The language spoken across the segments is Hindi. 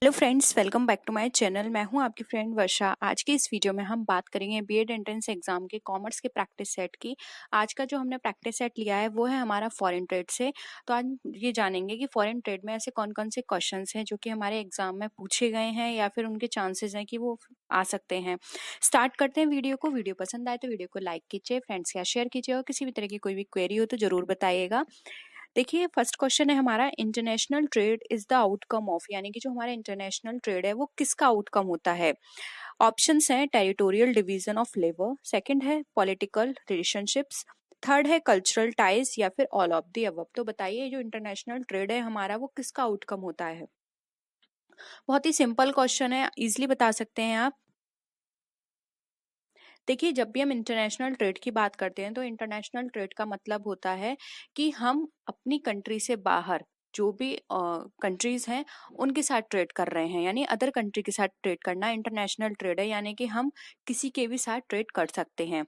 Hello friends, welcome back to my channel. मैं हूं आपकी फ्रेंड वर्षा। आज की इस वीडियो में हम बात करेंगे बीएड एंट्रेंस एग्जाम के कॉमर्स के प्रैक्टिस सेट की। आज का जो हमने प्रैक्टिस सेट लिया है वो है हमारा फॉरेन ट्रेड से। तो आज ये जानेंगे कि फॉरेन ट्रेड में ऐसे कौन कौन से क्वेश्चंस हैं जो कि हमारे एग्जाम में पूछे गए हैं या फिर उनके चांसेस हैं कि वो आ सकते हैं। स्टार्ट करते हैं वीडियो को। वीडियो पसंद आए तो वीडियो को लाइक कीजिए, फ्रेंड्स के साथ शेयर कीजिए और किसी भी तरह की कोई भी क्वेरी हो तो जरूर बताइएगा। देखिए, फर्स्ट क्वेश्चन है हमारा, international trade is the outcome of, यानी कि जो हमारा इंटरनेशनल ट्रेड है वो किसका आउटकम होता है। ऑप्शंस हैं territorial division of labour, second है पॉलिटिकल रिलेशनशिप्स, थर्ड है कल्चरल टाइज या फिर ऑल ऑफ द अबव। तो बताइए जो इंटरनेशनल ट्रेड है हमारा वो किसका आउटकम होता है। बहुत ही सिंपल क्वेश्चन है, इजीली बता सकते हैं आप। देखिए, जब भी हम इंटरनेशनल ट्रेड की बात करते हैं तो इंटरनेशनल ट्रेड का मतलब होता है कि हम अपनी कंट्री से बाहर जो भी कंट्रीज हैं उनके साथ ट्रेड कर रहे हैं, यानी अदर कंट्री के साथ ट्रेड करना इंटरनेशनल ट्रेड है। यानी कि हम किसी के भी साथ ट्रेड कर सकते हैं।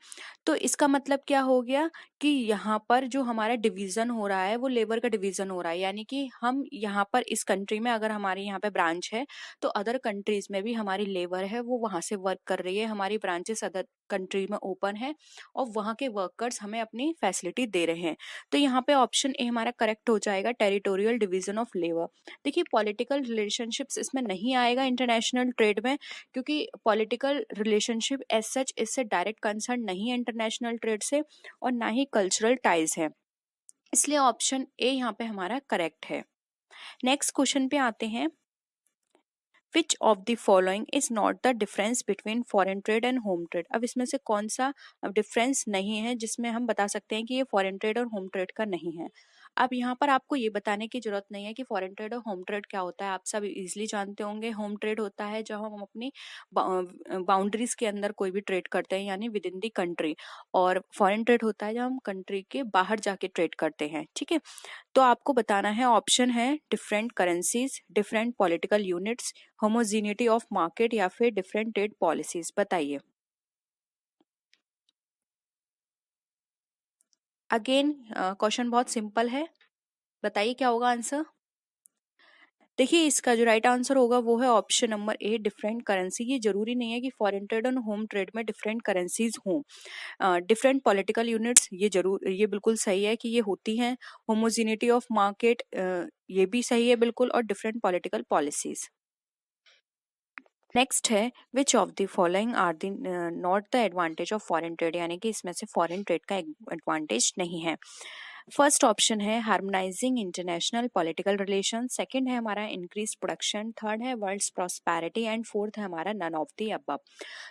तो इसका मतलब क्या हो गया कि यहाँ पर जो हमारा डिवीजन हो रहा है वो लेबर का डिवीजन हो रहा है। यानी कि हम यहाँ पर इस कंट्री में अगर हमारे यहाँ पे ब्रांच है तो अदर कंट्रीज में भी हमारी लेबर है वो वहां से वर्क कर रही है, हमारी ब्रांचेस अदर कंट्री में ओपन है और वहां के वर्कर्स हमें अपनी फैसिलिटी दे रहे हैं। तो यहाँ पे ऑप्शन ए हमारा करेक्ट हो जाएगा, टेरिटोरियल डिवीजन ऑफ लेबर। देखिए, पॉलिटिकल रिलेशनशिप्स इसमें नहीं आएगा इंटरनेशनल ट्रेड में, क्योंकि पॉलिटिकल रिलेशनशिप एज सच इससे डायरेक्ट कंसर्न नहीं है इंटरनेशनल ट्रेड से, और ना ही कल्चरल टाइज है। इसलिए ऑप्शन ए यहाँ पे हमारा करेक्ट है। नेक्स्ट क्वेश्चन पे आते हैं, विच of the following is not the difference between foreign trade and home trade. अब इसमें से कौन सा डिफरेंस नहीं है जिसमें हम बता सकते हैं कि ये फॉरेन ट्रेड और होम ट्रेड का नहीं है। अब यहाँ पर आपको ये बताने की जरूरत नहीं है कि फॉरेन ट्रेड और होम ट्रेड क्या होता है, आप सब इजीली जानते होंगे। होम ट्रेड होता है जब हम अपनी बाउंड्रीज के अंदर कोई भी ट्रेड करते हैं, यानी विद इन दी कंट्री। और फॉरेन ट्रेड होता है जब हम कंट्री के बाहर जाके ट्रेड करते हैं। ठीक है, तो आपको बताना है, ऑप्शन है different currencies, different political units, homogeneity of market या फिर डिफरेंट ट्रेड पॉलिसीज। बताइए। अगेन क्वेश्चन बहुत सिंपल है, बताइए क्या होगा आंसर। देखिए, इसका जो राइट आंसर होगा वो है ऑप्शन नंबर ए, डिफरेंट करेंसी। ये जरूरी नहीं है कि फॉरेन ट्रेड और होम ट्रेड में डिफरेंट करेंसीज हों। डिफरेंट पॉलिटिकल यूनिट्स, ये बिल्कुल सही है कि ये होती हैं। होमोजिनिटी ऑफ मार्केट, ये भी सही है बिल्कुल। और डिफरेंट पॉलिटिकल पॉलिसीज। नेक्स्ट है, which of the following are the not the advantage of foreign trade, यानी कि इसमें से फॉरेन ट्रेड का एडवांटेज नहीं है। फर्स्ट ऑप्शन है harmonising international political relation, second है हमारा इंक्रीज प्रोडक्शन, थर्ड है वर्ल्ड्स प्रॉस्पेरिटी एंड फोर्थ है हमारा नन ऑफ द अबव।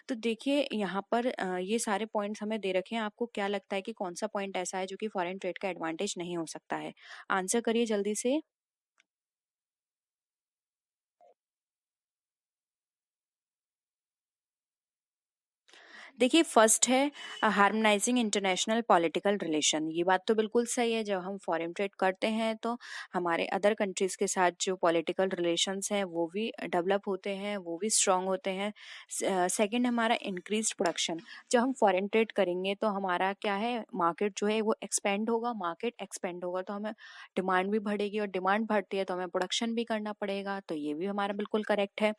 तो देखिए, यहाँ पर ये सारे पॉइंट्स हमें दे रखे हैं। आपको क्या लगता है कि कौन सा पॉइंट ऐसा है जो कि फॉरेन ट्रेड का एडवांटेज नहीं हो सकता है। आंसर करिए जल्दी से। देखिए, फर्स्ट है हार्मोनाइजिंग इंटरनेशनल पॉलिटिकल रिलेशन। ये बात तो बिल्कुल सही है, जब हम फॉरेन ट्रेड करते हैं तो हमारे अदर कंट्रीज के साथ जो पॉलिटिकल रिलेशंस हैं वो भी डेवलप होते हैं, वो भी स्ट्रांग होते हैं। सेकंड हमारा इंक्रीज प्रोडक्शन। जब हम फॉरेन ट्रेड करेंगे तो हमारा क्या है, मार्केट जो है वो एक्सपेंड होगा। मार्केट एक्सपेंड होगा तो हमें डिमांड भी बढ़ेगी, और डिमांड बढ़ती है तो हमें प्रोडक्शन भी करना पड़ेगा। तो ये भी हमारा बिल्कुल करेक्ट है।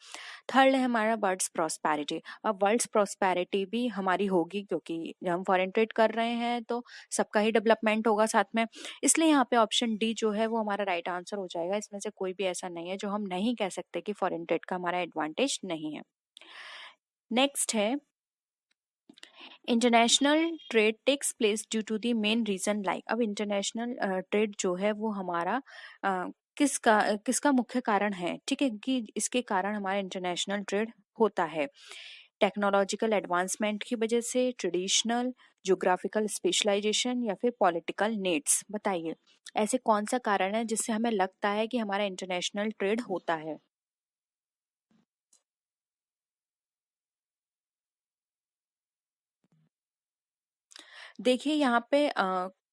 थर्ड है हमारा वर्ल्ड्स प्रॉस्पेरिटी। अब वर्ल्ड्स प्रॉस्पेरिटी भी हमारी होगी, क्योंकि जब हम फॉरेन ट्रेड कर रहे हैं तो सबका ही डेवलपमेंट होगा साथ में। इसलिए यहाँ पे ऑप्शन डी जो है वो हमारा राइट आंसर हो जाएगा। इसमें से कोई भी ऐसा नहीं है जो हम नहीं कह सकते कि फॉरेन ट्रेड का हमारा एडवांटेज नहीं है। नेक्स्ट है, international trade takes place due to the main reason like. अब इंटरनेशनल ट्रेड जो है वो हमारा किसका मुख्य कारण है। ठीक है, कि इसके कारण हमारा इंटरनेशनल ट्रेड होता है। टेक्नोलॉजिकल एडवांसमेंट की वजह से, ट्रेडिशनल, ज्योग्राफिकल स्पेशलाइजेशन या फिर पॉलिटिकल नीड्स। बताइए, ऐसे कौन सा कारण है जिससे हमें लगता है कि हमारा इंटरनेशनल ट्रेड होता है। देखिए, यहाँ पे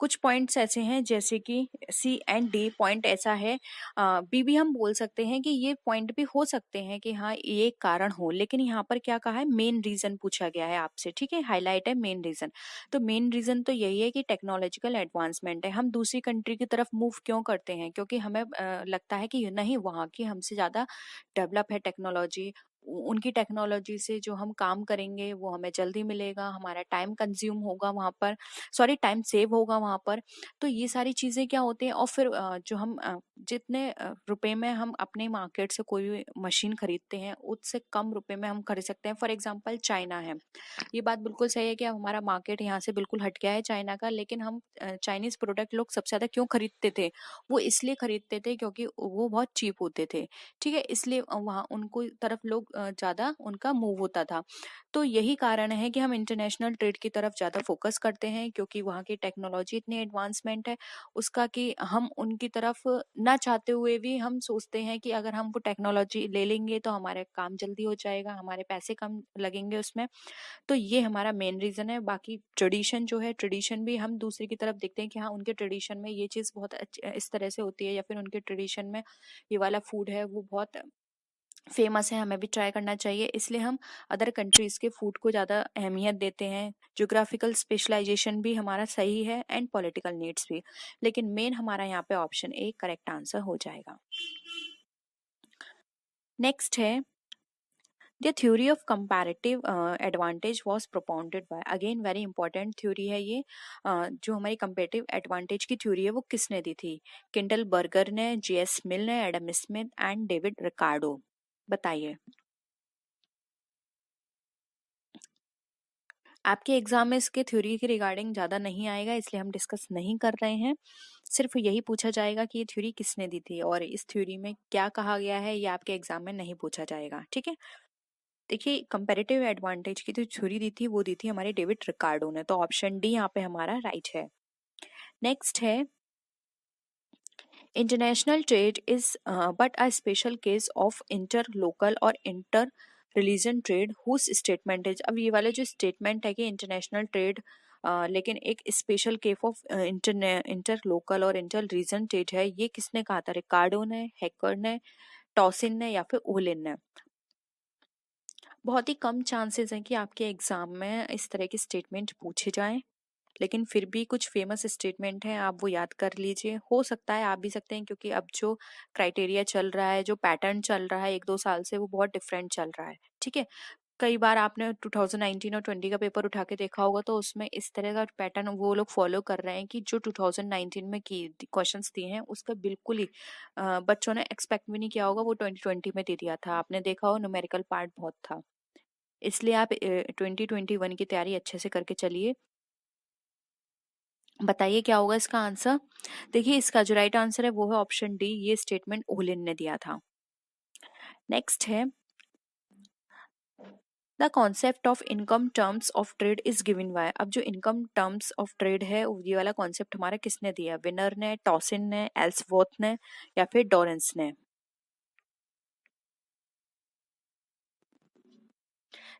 कुछ पॉइंट्स ऐसे हैं जैसे कि सी एंड डी पॉइंट ऐसा है, बी भी हम बोल सकते हैं कि ये पॉइंट भी हो सकते हैं कि हाँ ये एक कारण हो, लेकिन यहाँ पर क्या कहा है, मेन रीजन पूछा गया है आपसे, ठीक है, हाईलाइट है मेन रीजन। तो मेन रीजन तो यही है कि टेक्नोलॉजिकल एडवांसमेंट है। हम दूसरी कंट्री की तरफ मूव क्यों करते हैं, क्योंकि हमें लगता है कि नहीं वहाँ की हमसे ज़्यादा डेवलप है टेक्नोलॉजी, उनकी टेक्नोलॉजी से जो हम काम करेंगे वो हमें जल्दी मिलेगा, हमारा टाइम कंज्यूम होगा वहाँ पर, सॉरी टाइम सेव होगा वहाँ पर। तो ये सारी चीज़ें क्या होती हैं, और फिर जो हम जितने रुपए में हम अपने मार्केट से कोई भी मशीन खरीदते हैं उससे कम रुपए में हम खरीद सकते हैं। फॉर एग्जांपल चाइना है, ये बात बिल्कुल सही है कि अब हमारा मार्केट यहाँ से बिल्कुल हट गया है चाइना का, लेकिन हम चाइनीज प्रोडक्ट लोग सबसे ज़्यादा क्यों खरीदते थे, वो इसलिए खरीदते थे क्योंकि वो बहुत चीप होते थे, ठीक है, इसलिए वहाँ उनको तरफ लोग ज़्यादा उनका मूव होता था। तो यही कारण है कि हम इंटरनेशनल ट्रेड की तरफ ज़्यादा फोकस करते हैं, क्योंकि वहाँ की टेक्नोलॉजी इतनी एडवांसमेंट है उसका कि हम उनकी तरफ ना चाहते हुए भी हम सोचते हैं कि अगर हम वो टेक्नोलॉजी ले लेंगे तो हमारे काम जल्दी हो जाएगा, हमारे पैसे कम लगेंगे उसमें। तो ये हमारा मेन रीज़न है। बाकी ट्रेडिशन जो है, ट्रेडिशन भी हम दूसरे की तरफ देखते हैं कि हाँ उनके ट्रेडिशन में ये चीज़ बहुत इस तरह से होती है, या फिर उनके ट्रेडिशन में ये वाला फूड है वो बहुत फेमस है, हमें भी ट्राई करना चाहिए, इसलिए हम अदर कंट्रीज़ के फूड को ज़्यादा अहमियत देते हैं। ज्योग्राफिकल स्पेशलाइजेशन भी हमारा सही है एंड पॉलिटिकल नीड्स भी, लेकिन मेन हमारा यहाँ पे ऑप्शन ए करेक्ट आंसर हो जाएगा। नेक्स्ट है, the theory of comparative advantage was propounded bye, again very important theory है ये। जो हमारी कंपैरेटिव एडवांटेज की थ्योरी है वो किसने दी थी, किंडल बर्गर ने, जेएस मिल ने, Adam Smith and David Ricardo, बताइए। आपके एग्जाम में इसके थ्योरी के रिगार्डिंग ज़्यादा नहीं आएगा, इसलिए हम डिस्कस नहीं कर रहे हैं। सिर्फ यही पूछा जाएगा कि ये थ्योरी किसने दी थी और इस थ्योरी में क्या कहा गया है, ये आपके एग्जाम में नहीं पूछा जाएगा, ठीक है। देखिए कंपैरेटिव एडवांटेज की जो थ्योरी दी थी वो दी थी हमारे डेविड रिकार्डो ने, तो ऑप्शन डी यहाँ पे हमारा राइट है। नेक्स्ट है, international trade is but a special case of inter local और inter religion trade whose statement is, अब ये वाला जो स्टेटमेंट है कि इंटरनेशनल ट्रेड लेकिन एक special case of inter local और इंटर रीजन ट्रेड है, ये किसने कहा था, रिकार्डो ने, हैकर ने, टॉसिन ने या फिर ओलिन ने। बहुत ही कम चांसेस हैं कि आपके एग्जाम में इस तरह के स्टेटमेंट पूछे जाएं, लेकिन फिर भी कुछ फेमस स्टेटमेंट हैं, आप वो याद कर लीजिए, हो सकता है आप भी सकते हैं, क्योंकि अब जो क्राइटेरिया चल रहा है, जो पैटर्न चल रहा है 1-2 साल से, वो बहुत डिफरेंट चल रहा है, ठीक है। कई बार आपने 2019 और 20 का पेपर उठा के देखा होगा तो उसमें इस तरह का पैटर्न वो लोग फॉलो कर रहे हैं कि जो 2019 में की क्वेश्चंस दिए हैं उसका बिल्कुल ही बच्चों ने एक्सपेक्ट भी नहीं किया होगा, वो 2020 में दे दिया था, आपने देखा हो न्यूमेरिकल पार्ट बहुत था, इसलिए आप 2021 की तैयारी अच्छे से करके चलिए। बताइए क्या होगा इसका आंसर। देखिए इसका जो राइट आंसर है वो है ऑप्शन डी, ये स्टेटमेंट ओलिन ने दिया था। नेक्स्ट है, the concept of income terms of trade is given by, अब जो इनकम टर्म्स ऑफ ट्रेड है ये वाला कॉन्सेप्ट हमारा किसने दिया, विनर ने, टॉसिन ने, एल्सवर्थ ने या फिर डॉरेंस ने।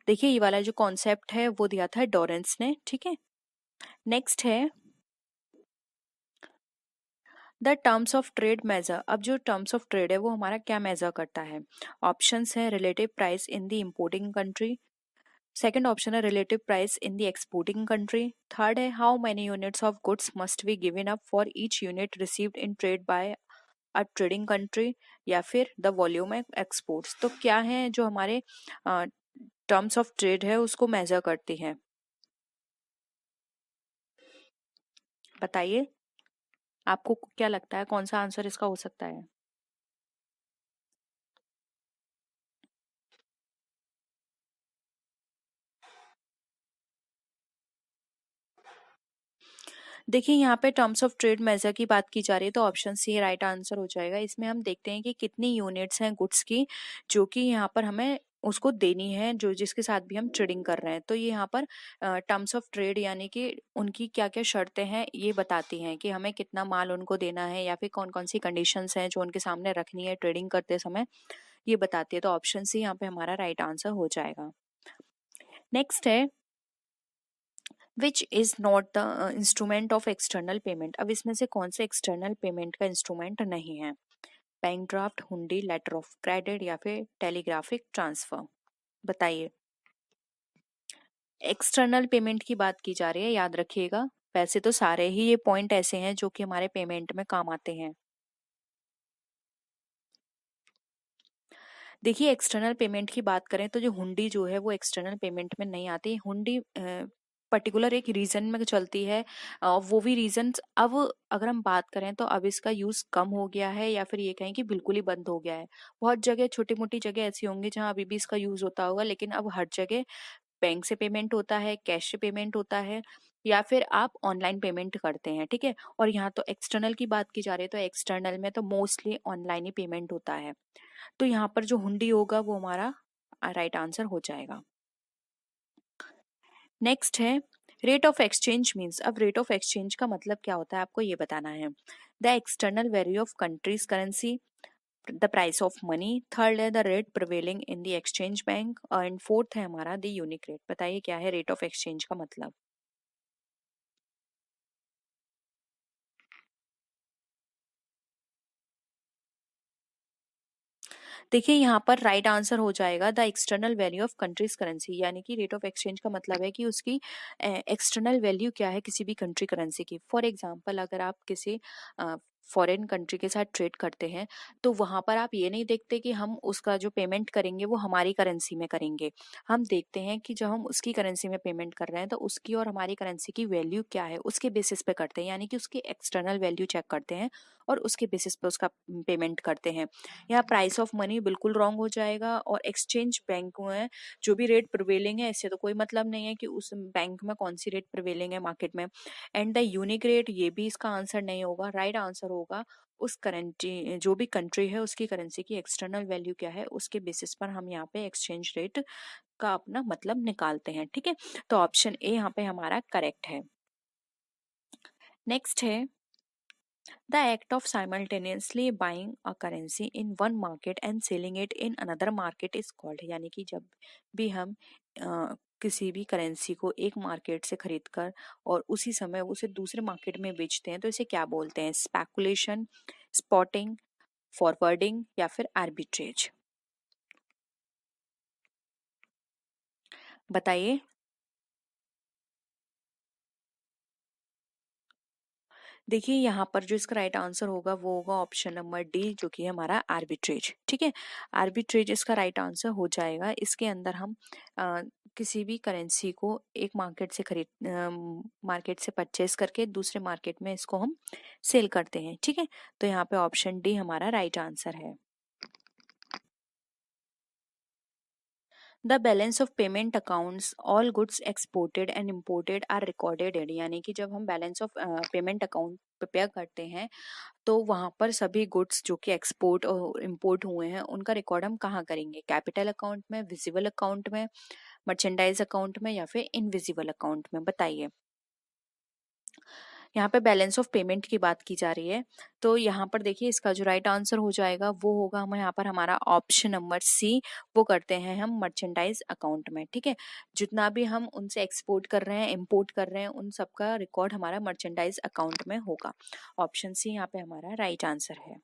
देखिए ये वाला जो कॉन्सेप्ट है वो दिया था डॉरेंस ने, ठीक है। नेक्स्ट है, the terms of trade measure, अब जो टर्म्स ऑफ ट्रेड है वो हमारा क्या मेजर करता है। ऑप्शंस है, relative price in the importing country, second option है relative price in the exporting country, third है how many units of goods must be given up for each unit received in trade by a trading country, या फिर द वॉल्यूम एक्सपोर्ट्स। तो क्या है जो हमारे टर्म्स ऑफ ट्रेड है उसको मेजर करती है, बताइए आपको क्या लगता है कौन सा आंसर इसका हो सकता है। देखिए यहाँ पे टर्म्स ऑफ ट्रेड मेजर की बात की जा रही है, तो ऑप्शन सी राइट आंसर हो जाएगा। इसमें हम देखते हैं कि कितनी यूनिट्स हैं गुड्स की जो कि यहाँ पर हमें उसको देनी है, जो जिसके साथ भी हम ट्रेडिंग कर रहे हैं, तो ये यहाँ पर टर्म्स ऑफ ट्रेड यानी कि उनकी क्या क्या शर्तें हैं ये बताती हैं कि हमें कितना माल उनको देना है या फिर कौन कौन सी कंडीशंस हैं जो उनके सामने रखनी है ट्रेडिंग करते समय, ये बताती है। तो ऑप्शन सी यहाँ पे हमारा राइट आंसर हो जाएगा। नेक्स्ट है, which is not the instrument of external payment. अब इसमें से कौन से एक्सटर्नल पेमेंट का इंस्ट्रूमेंट नहीं है? बैंक ड्राफ्ट, हुंडी, लेटर ऑफ क्रेडिट या फिर टेलीग्राफिक ट्रांसफर। बताइए। एक्सटर्नल पेमेंट की बात की जा रही है, याद रखिएगा। वैसे तो सारे ही ये पॉइंट ऐसे हैं जो कि हमारे पेमेंट में काम आते हैं। देखिए, एक्सटर्नल पेमेंट की बात करें तो जो हुंडी जो है वो एक्सटर्नल पेमेंट में नहीं आती। हुंडी पर्टिकुलर एक रीजन में चलती है। वो भी रीजंस अब अगर हम बात करें तो अब इसका यूज कम हो गया है या फिर ये कहें कि बिल्कुल ही बंद हो गया है। बहुत जगह छोटी मोटी जगह ऐसी होंगी जहां अभी भी इसका यूज होता होगा, लेकिन अब हर जगह बैंक से पेमेंट होता है, कैश से पेमेंट होता है, या फिर आप ऑनलाइन पेमेंट करते हैं। ठीक है। और यहाँ तो एक्सटर्नल की बात की जा रही है, तो एक्सटर्नल में तो मोस्टली ऑनलाइन ही पेमेंट होता है। तो यहाँ पर जो हुंडी होगा वो हमारा राइट आंसर हो जाएगा। नेक्स्ट है रेट ऑफ एक्सचेंज मीन्स। अब रेट ऑफ एक्सचेंज का मतलब क्या होता है आपको ये बताना है। The external value of countries currency, the price of money, third है the rate prevailing in the exchange bank, and fourth है हमारा द यूनिक रेट। बताइए क्या है रेट ऑफ एक्सचेंज का मतलब। देखिए, यहाँ पर राइट आंसर हो जाएगा the external value of countries currency, यानी कि रेट ऑफ एक्सचेंज का मतलब है कि उसकी एक्सटर्नल वैल्यू क्या है किसी भी कंट्री करेंसी की। फॉर एग्जांपल, अगर आप किसी फॉरेन कंट्री के साथ ट्रेड करते हैं तो वहां पर आप ये नहीं देखते कि हम उसका जो पेमेंट करेंगे वो हमारी करेंसी में करेंगे। हम देखते हैं कि जब हम उसकी करेंसी में पेमेंट कर रहे हैं तो उसकी और हमारी करेंसी की वैल्यू क्या है उसके बेसिस पे करते हैं, यानी कि उसकी एक्सटर्नल वैल्यू चेक करते हैं और उसके बेसिस पे उसका पेमेंट करते हैं। यहाँ प्राइस ऑफ मनी बिल्कुल रॉन्ग हो जाएगा, और एक्सचेंज बैंक में जो भी रेट प्रिवेलिंग है इससे तो कोई मतलब नहीं है कि उस बैंक में कौन सी रेट प्रिवेलिंग है मार्केट में। एंड द यूनिक रेट, ये भी इसका आंसर नहीं होगा। राइट आंसर होगा उस करेंसी, जो भी कंट्री है उसकी करेंसी की एक्सटर्नल वैल्यू क्या है उसके बेसिस पर हम यहाँ पे एक्सचेंज रेट का अपना मतलब निकालते हैं। ठीक है। तो ऑप्शन ए यहाँ पे हमारा करेक्ट है। नेक्स्ट है the act of simultaneously buying a currency in one market and selling it in another market is called। यानी कि जब भी हम किसी भी करेंसी को एक मार्केट से खरीदकर और उसी समय उसे दूसरे मार्केट में बेचते हैं तो इसे क्या बोलते हैं? स्पेकुलेशन, स्पॉटिंग, फॉरवर्डिंग या फिर आर्बिट्रेज। बताइए। देखिए, यहाँ पर जो इसका राइट आंसर होगा वो होगा ऑप्शन नंबर डी, जो कि है हमारा आर्बिट्रेज। ठीक है। आर्बिट्रेज इसका राइट आंसर हो जाएगा। इसके अंदर हम अ, किसी भी करेंसी को एक मार्केट से मार्केट से परचेज करके दूसरे मार्केट में इसको हम सेल करते हैं। ठीक है। तो यहाँ पे ऑप्शन डी हमारा राइट आंसर है। The balance of payment accounts all goods exported and imported are recorded in. यानी कि जब हम balance of payment account prepare करते हैं तो वहां पर सभी गुड्स जो कि एक्सपोर्ट और इंपोर्ट हुए हैं उनका रिकॉर्ड हम कहाँ करेंगे? कैपिटल अकाउंट में, विजिबल अकाउंट में, मर्चेंडाइज अकाउंट में या फिर इनविजिबल अकाउंट में। बताइए। यहाँ पे बैलेंस ऑफ पेमेंट की बात की जा रही है, तो यहाँ पर देखिए इसका जो राइट आंसर हो जाएगा वो होगा हम यहाँ पर हमारा ऑप्शन नंबर सी, वो करते हैं हम मर्चेंडाइज अकाउंट में। ठीक है। जितना भी हम उनसे एक्सपोर्ट कर रहे हैं, इंपोर्ट कर रहे हैं, उन सबका रिकॉर्ड हमारा मर्चेंडाइज अकाउंट में होगा। ऑप्शन सी यहाँ पे हमारा राइट आंसर है।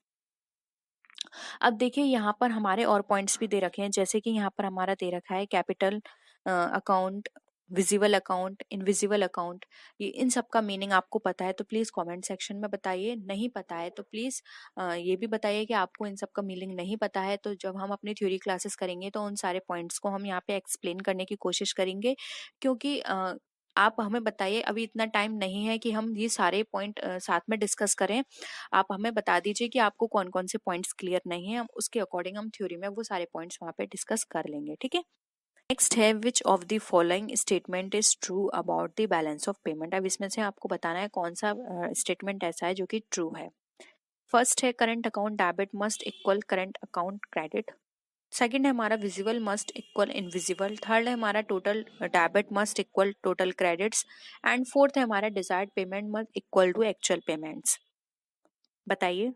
अब देखिए यहाँ पर हमारे और पॉइंट्स भी दे रखे हैं, जैसे कि यहाँ पर हमारा दे रखा है capital account, visible account, invisible account. ये इन सब का मीनिंग आपको पता है तो प्लीज कमेंट सेक्शन में बताइए। नहीं पता है तो प्लीज ये भी बताइए कि आपको इन सब का मीनिंग नहीं पता है। तो जब हम अपनी थ्योरी क्लासेस करेंगे तो उन सारे पॉइंट्स को हम यहाँ पे एक्सप्लेन करने की कोशिश करेंगे, क्योंकि आप हमें बताइए, अभी इतना टाइम नहीं है कि हम ये सारे पॉइंट साथ में डिस्कस करें। आप हमें बता दीजिए कि आपको कौन कौन से पॉइंट्स क्लियर नहीं है, हम उसके अकॉर्डिंग हम थ्योरी में वो सारे पॉइंट्स वहां पे डिस्कस कर लेंगे। ठीक है। नेक्स्ट है which of the following statement is true about the balance of payment. अब इसमें से आपको बताना है कौन सा स्टेटमेंट ऐसा है जो कि ट्रू है। फर्स्ट है current account debit must equal current account credit. Second है हमारा visible must equal invisible. Third है हमारा total debit must equal total credits. And fourth है हमारा desired payment must equal to actual payments. बताइए।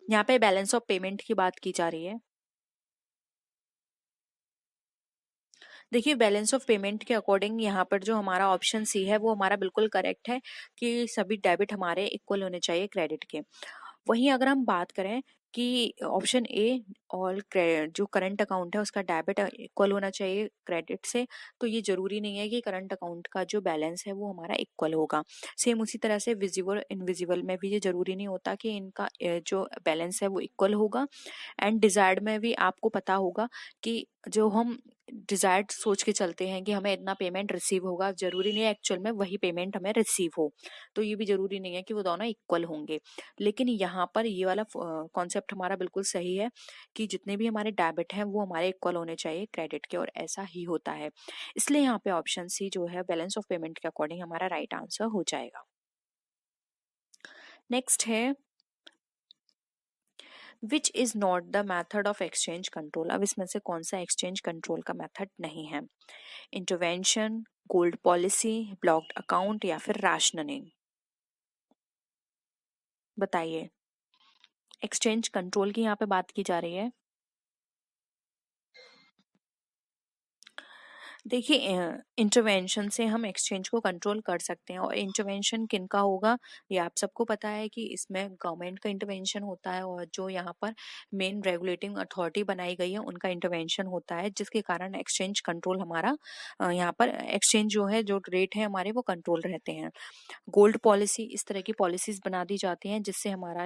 यहाँ पे बैलेंस ऑफ पेमेंट की बात की जा रही है। देखिए बैलेंस ऑफ पेमेंट के अकॉर्डिंग यहाँ पर जो हमारा ऑप्शन सी है वो हमारा बिल्कुल करेक्ट है कि सभी डेबिट हमारे इक्वल होने चाहिए क्रेडिट के। वहीं अगर हम बात करें कि ऑप्शन ए और जो करंट अकाउंट है उसका डेबिट इक्वल होना चाहिए क्रेडिट से, तो ये जरूरी नहीं है कि करंट अकाउंट का जो बैलेंस है वो हमारा इक्वल होगा। सेम उसी तरह से विजिबल इनविजिबल में भी ये जरूरी नहीं होता कि इनका जो बैलेंस है वो इक्वल होगा। एंड डिजायर्ड में भी आपको पता होगा कि जो हम डिजायर्ड सोच के चलते हैं कि हमें इतना पेमेंट रिसीव होगा, जरूरी नहीं है एक्चुअल में वही पेमेंट हमें रिसीव हो। तो ये भी जरूरी नहीं है कि वो दोनों इक्वल होंगे। लेकिन यहाँ पर ये वाला कॉन्सेप्ट हमारा बिल्कुल सही है कि जितने भी हमारे डेबिट हैं वो हमारे इक्वल होने चाहिए क्रेडिट के, और ऐसा ही होता है। इसलिए यहाँ पे ऑप्शन सी जो है बैलेंस ऑफ पेमेंट के अकॉर्डिंग हमारा राइट आंसर हो जाएगा। नेक्स्ट है which is not the method of exchange control. अब इसमें से कौन सा एक्सचेंज कंट्रोल का मेथड नहीं है? Intervention, gold policy, blocked account या फिर राशनिंग। बताइए, एक्सचेंज कंट्रोल की यहाँ पे बात की जा रही है। देखिए इंटरवेंशन से हम एक्सचेंज को कंट्रोल कर सकते हैं, और इंटरवेंशन किन का होगा ये आप सबको पता है कि इसमें गवर्नमेंट का इंटरवेंशन होता है, और जो यहाँ पर मेन रेगुलेटिंग अथॉरिटी बनाई गई है उनका इंटरवेंशन होता है, जिसके कारण एक्सचेंज कंट्रोल हमारा यहाँ पर एक्सचेंज जो है, जो रेट है हमारे वो कंट्रोल रहते हैं। गोल्ड पॉलिसी, इस तरह की पॉलिसीज बना दी जाती हैं जिससे हमारा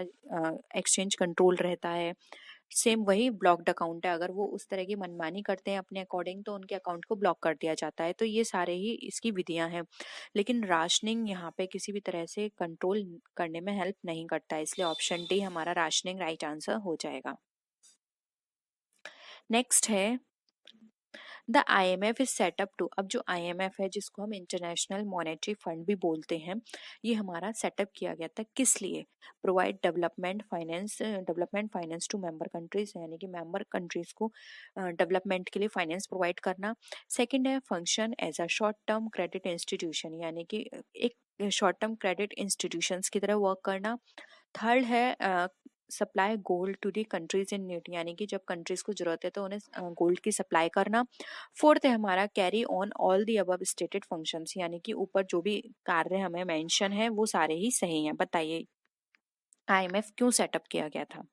एक्सचेंज कंट्रोल रहता है। सेम वही ब्लॉक्ड अकाउंट है, अगर वो उस तरह की मनमानी करते हैं अपने अकॉर्डिंग तो उनके अकाउंट को ब्लॉक कर दिया जाता है। तो ये सारे ही इसकी विधियां हैं। लेकिन राशनिंग यहाँ पे किसी भी तरह से कंट्रोल करने में हेल्प नहीं करता है, इसलिए ऑप्शन डी हमारा राशनिंग राइट आंसर हो जाएगा। नेक्स्ट है the IMF is set up to. अब जो IMF है जिसको हम इंटरनेशनल मॉनेटरी फंड भी बोलते हैं, ये हमारा सेटअप किया गया था किस लिए? Provide development finance to member countries, यानी कि मेंबर कंट्रीज को डेवलपमेंट के लिए फाइनेंस प्रोवाइड करना। सेकंड है function as a short term credit institution, यानी कि एक शॉर्ट टर्म क्रेडिट इंस्टीट्यूशंस की तरह वर्क करना। थर्ड है supply gold to the countries in need, यानी कि जब कंट्रीज को जरूरत है तो उन्हें गोल्ड की सप्लाई करना। फोर्थ है हमारा carry on all the above stated functions, यानी कि ऊपर जो भी कार्य हमें मेंशन है वो सारे ही सही हैं। बताइए IMF क्यों सेटअप किया गया था?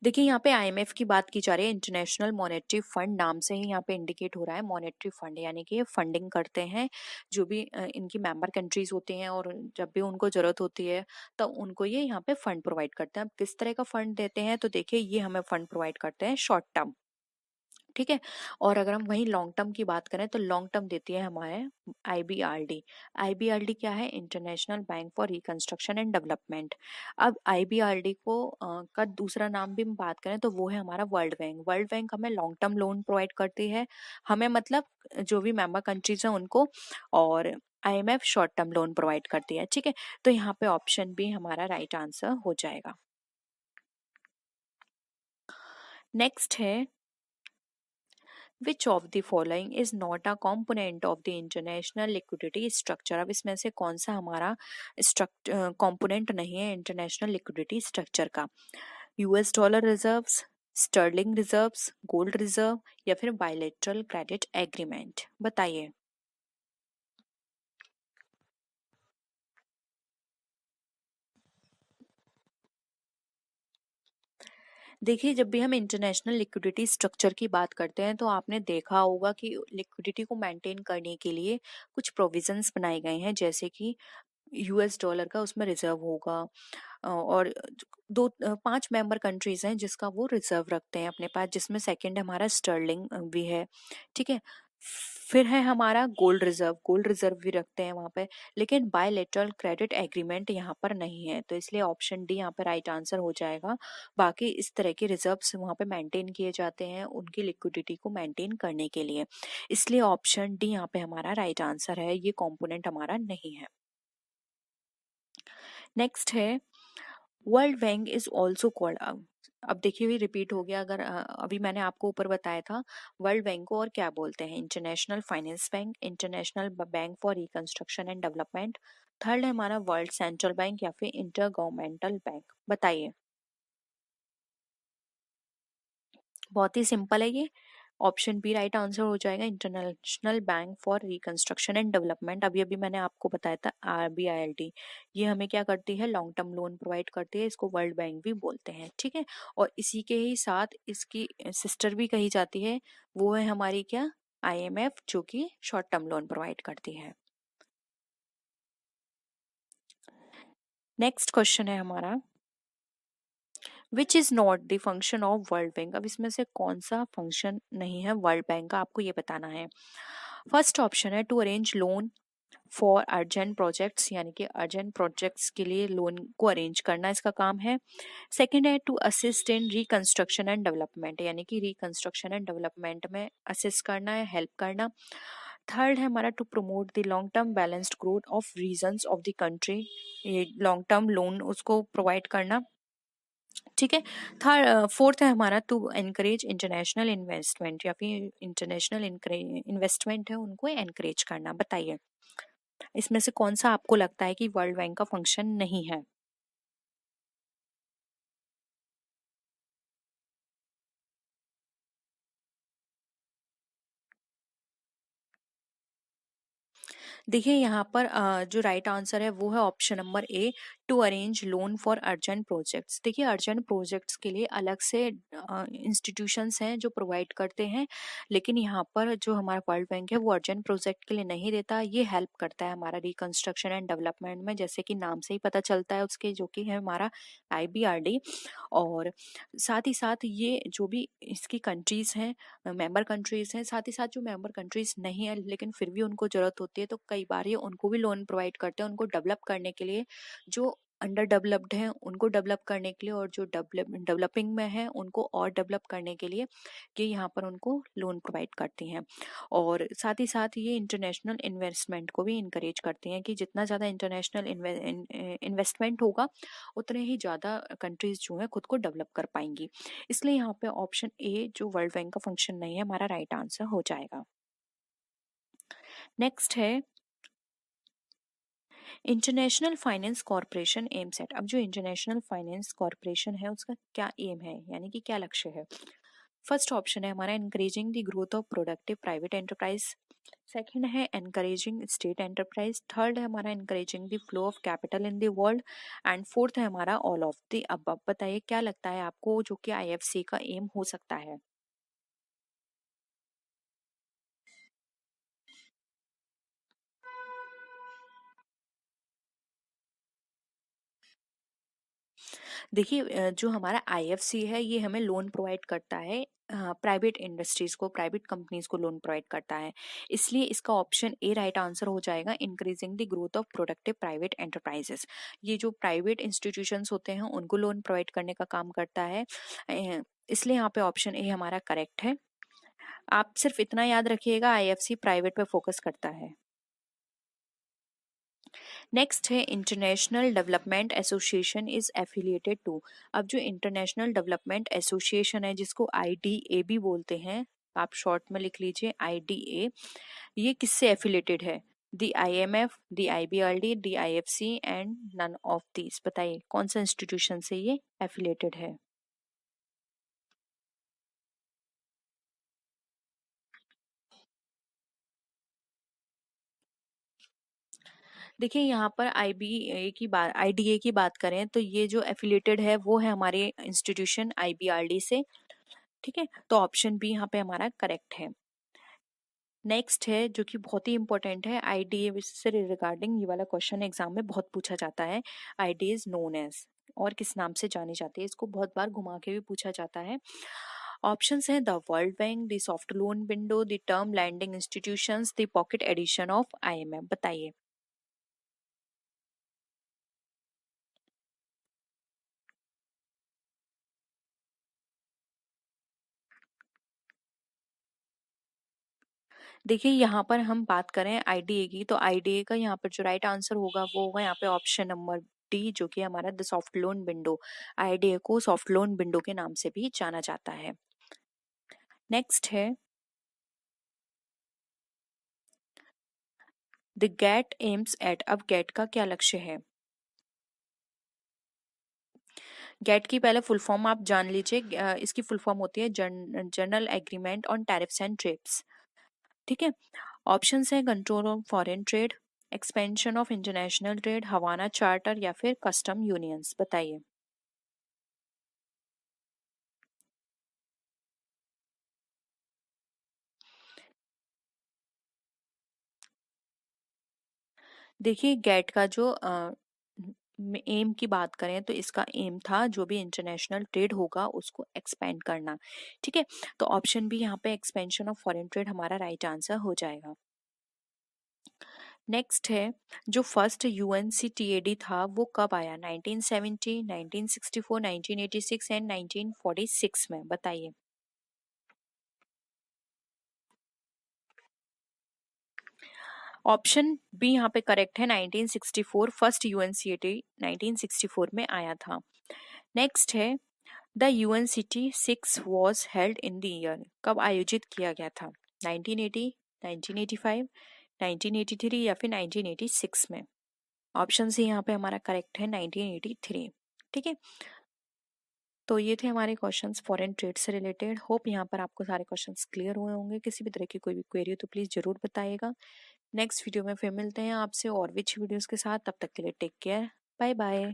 देखिए यहाँ पे IMF की बात की जा रही है, इंटरनेशनल मॉनेटरी फंड नाम से ही यहाँ पे इंडिकेट हो रहा है मॉनेटरी फंड, यानी कि ये फंडिंग करते हैं जो भी इनकी मेंबर कंट्रीज होती हैं, और जब भी उनको जरूरत होती है तो उनको ये यहाँ पे फंड प्रोवाइड करते हैं। अब किस तरह का फंड देते हैं, तो देखिए ये हमें फंड प्रोवाइड करते हैं शॉर्ट टर्म, ठीक है। और अगर हम वहीं लॉन्ग टर्म की बात करें तो लॉन्ग टर्म देती है हमारे IBRD। IBRD क्या है? International bank for reconstruction and development. अब IBRD को का दूसरा नाम भी हम बात करें तो वो है हमारा वर्ल्ड बैंक। वर्ल्ड बैंक हमें लॉन्ग टर्म लोन प्रोवाइड करती है, हमें मतलब जो भी मेंबर कंट्रीज हैं उनको, और IMF short term loan provide करती है, ठीक है। तो यहाँ पे ऑप्शन बी हमारा राइट आंसर हो जाएगा। नेक्स्ट है which of the following is not a component of the international liquidity structure. अब इसमें से कौन सा हमारा कॉम्पोनेंट नहीं है इंटरनेशनल लिक्विडिटी स्ट्रक्चर का? US dollar reserves, sterling reserves, gold reserve या फिर बायलेटरल क्रेडिट एग्रीमेंट। बताइए। देखिए जब भी हम इंटरनेशनल लिक्विडिटी स्ट्रक्चर की बात करते हैं तो आपने देखा होगा कि लिक्विडिटी को मेंटेन करने के लिए कुछ प्रोविजंस बनाए गए हैं, जैसे कि US डॉलर का उसमें रिजर्व होगा, और पांच मेंबर कंट्रीज हैं जिसका वो रिजर्व रखते हैं अपने पास, जिसमें सेकंड हमारा स्टर्लिंग भी है, ठीक है। फिर है हमारा गोल्ड रिजर्व भी रखते हैं वहां पे, लेकिन बायलेटरल क्रेडिट एग्रीमेंट यहाँ पर नहीं है, तो इसलिए ऑप्शन डी यहाँ पे राइट आंसर हो जाएगा। बाकी इस तरह के रिजर्व्स वहां पे मेंटेन किए जाते हैं उनकी लिक्विडिटी को मेंटेन करने के लिए, इसलिए ऑप्शन डी यहाँ पे हमारा राइट आंसर है, ये कंपोनेंट हमारा नहीं है। नेक्स्ट है world bank is also called. अब देखिए भी रिपीट हो गया, अगर अभी मैंने आपको ऊपर बताया था वर्ल्ड बैंक को और क्या बोलते हैं? International finance bank, international bank for reconstruction and development, third है हमारा वर्ल्ड सेंट्रल बैंक या फिर इंटर गवर्नमेंटल बैंक। बताइए। बहुत ही सिंपल है ये। ऑप्शन बी राइट आंसर हो जाएगा, international bank for reconstruction and development. अभी अभी मैंने आपको बताया था RBILD, ये हमें क्या करती है, लॉन्ग टर्म लोन प्रोवाइड करती है, इसको वर्ल्ड बैंक भी बोलते हैं, ठीक है। और इसी के ही साथ इसकी सिस्टर भी कही जाती है, वो है हमारी क्या, IMF, जो कि शॉर्ट टर्म लोन प्रोवाइड करती है। नेक्स्ट क्वेश्चन है हमारा, which is not the function of world bank. अब इसमें से कौन सा फंक्शन नहीं है वर्ल्ड बैंक का, आपको ये बताना है। फर्स्ट ऑप्शन है to arrange loan for urgent projects, यानी कि अर्जेंट प्रोजेक्ट्स के लिए लोन को अरेंज करना इसका काम है। सेकंड है to assist in reconstruction and development, यानी कि रिकंस्ट्रक्शन एंड डेवलपमेंट में असिस्ट करना है, हेल्प करना। थर्ड है हमारा to promote the long term balanced growth of regions of the country, ये लॉन्ग टर्म लोन उसको प्रोवाइड करना, ठीक है। थर्ड फोर्थ है हमारा टू एनकरेज इंटरनेशनल इन्वेस्टमेंट, या फिर इंटरनेशनल इन्वेस्टमेंट है उनको एनकरेज करना। बताइए इसमें से कौन सा आपको लगता है कि वर्ल्ड बैंक का फंक्शन नहीं है। देखिए यहाँ पर जो राइट आंसर है वो है option number A, to arrange loan for urgent projects. देखिए अर्जेंट प्रोजेक्ट्स के लिए अलग से इंस्टीट्यूशंस हैं जो प्रोवाइड करते हैं, लेकिन यहाँ पर जो हमारा वर्ल्ड बैंक है वो अर्जेंट प्रोजेक्ट के लिए नहीं देता, ये हेल्प करता है हमारा रिकंस्ट्रक्शन एंड डेवलपमेंट में, जैसे कि नाम से ही पता चलता है उसके, जो कि है हमारा IBRD। और साथ ही साथ ये जो भी इसकी कंट्रीज हैं, मेंबर कंट्रीज हैं, साथ ही साथ जो मेंबर कंट्रीज नहीं है लेकिन फिर भी उनको जरूरत होती है, तो कई बार ये उनको भी लोन प्रोवाइड करते हैं, उनको डेवलप करने के लिए, जो अंडर डेवलप्ड हैं उनको डेवलप करने के लिए, और जो डेवलपिंग में है उनको और डेवलप करने के लिए ये यहाँ पर उनको लोन प्रोवाइड करती हैं। और साथ ही साथ ये इंटरनेशनल इन्वेस्टमेंट को भी इनकरेज करती हैं, कि जितना ज़्यादा इंटरनेशनल इन्वेस्टमेंट होगा उतने ही ज़्यादा कंट्रीज जो है खुद को डेवलप कर पाएंगी। इसलिए यहाँ पे ऑप्शन ए जो वर्ल्ड बैंक का फंक्शन नहीं है हमारा राइट आंसर हो जाएगा। नेक्स्ट है international finance corporation aims at. अब जो इंटरनेशनल फाइनेंस कॉरपोरेशन है उसका क्या एम है, यानी कि क्या लक्ष्य है। फर्स्ट ऑप्शन है हमारा encouraging the growth of productive private enterprise. Second है एनकरेजिंग स्टेट एंटरप्राइज। थर्ड है हमारा encouraging the flow of capital in the world. And fourth है हमारा ऑल ऑफ द अबव। बताइए क्या लगता है आपको जो कि IFC का एम हो सकता है। देखिए जो हमारा IFC है ये हमें लोन प्रोवाइड करता है, प्राइवेट इंडस्ट्रीज को, प्राइवेट कंपनीज को लोन प्रोवाइड करता है, इसलिए इसका ऑप्शन ए राइट आंसर हो जाएगा, increasing the growth of productive private enterprises. ये जो प्राइवेट इंस्टीट्यूशंस होते हैं उनको लोन प्रोवाइड करने का काम करता है, इसलिए यहाँ पे ऑप्शन ए हमारा करेक्ट है। आप सिर्फ इतना याद रखिएगा IFC प्राइवेट पे फोकस करता है। नेक्स्ट है international development association is affiliated to. अब जो इंटरनेशनल डेवलपमेंट एसोसिएशन है जिसको IDA भी बोलते हैं, आप शॉर्ट में लिख लीजिए IDA, ये किससे एफिलिएटेड है, the IMF, the IBRD, the IFC and none of these. बताइए कौन सा इंस्टीट्यूशन से ये एफिलिएटेड है। देखिए यहाँ पर IDA की बात करें तो ये जो एफिलिएटेड है वो है हमारे इंस्टीट्यूशन IBRD से, ठीक है। तो ऑप्शन बी यहाँ पे हमारा करेक्ट है। नेक्स्ट है जो कि बहुत ही इंपॉर्टेंट है, IDA से रिगार्डिंग ये वाला क्वेश्चन एग्जाम में बहुत पूछा जाता है। IDA इज नोन एज, और किस नाम से जानी जाती है, इसको बहुत बार घुमा के भी पूछा जाता है। ऑप्शंस हैं the World Bank, the soft loan window, the term lending institutions, the pocket edition of IMF। बताइए। देखिए यहाँ पर हम बात करें IDA की, तो IDA का यहाँ पर जो राइट आंसर होगा वो होगा यहाँ पे ऑप्शन नंबर डी, जो कि हमारा the soft loan window. IDA को सॉफ्ट लोन विंडो के नाम से भी जाना जाता है। नेक्स्ट है द गेट एम्स एट। अब गेट का क्या लक्ष्य है। गेट की पहले फुल फॉर्म आप जान लीजिए। इसकी फुल फॉर्म होती है general agreement on tariffs and trips. ठीक है। ऑप्शंस है control of foreign trade, expansion of international trade, Havana charter या फिर कस्टम यूनियंस। बताइए। देखिए गेट का जो एम की बात करें तो इसका एम था जो भी इंटरनेशनल ट्रेड होगा उसको एक्सपेंड करना। ठीक है। तो ऑप्शन बी यहाँ पे एक्सपेंशन ऑफ फॉरेन ट्रेड हमारा राइट आंसर हो जाएगा। नेक्स्ट है जो फर्स्ट यूएनसीटीएडी था वो कब आया? 1970, 1964, 1986 एंड 1946 में। बताइए। ऑप्शन बी यहाँ पे करेक्ट है, 1964 फर्स्ट यूएनसीटी 1964 में आया था। नेक्स्ट है the UNCT 6 was held in the year, कब आयोजित किया गया था? 1980, 1985, 1983 या फिर 1986 में। ऑप्शन सी यहाँ पे हमारा करेक्ट है, 1983। ठीक है। तो ये थे हमारे क्वेश्चंस फॉरेन ट्रेड से रिलेटेड। होप यहाँ पर आपको सारे क्वेश्चंस क्लियर हुए होंगे। किसी भी तरह की कोई भी क्वेरी हो तो प्लीज़ जरूर बताइएगा। नेक्स्ट वीडियो में फिर मिलते हैं आपसे और भी अच्छी वीडियोस के साथ। तब तक के लिए टेक केयर, बाय बाय।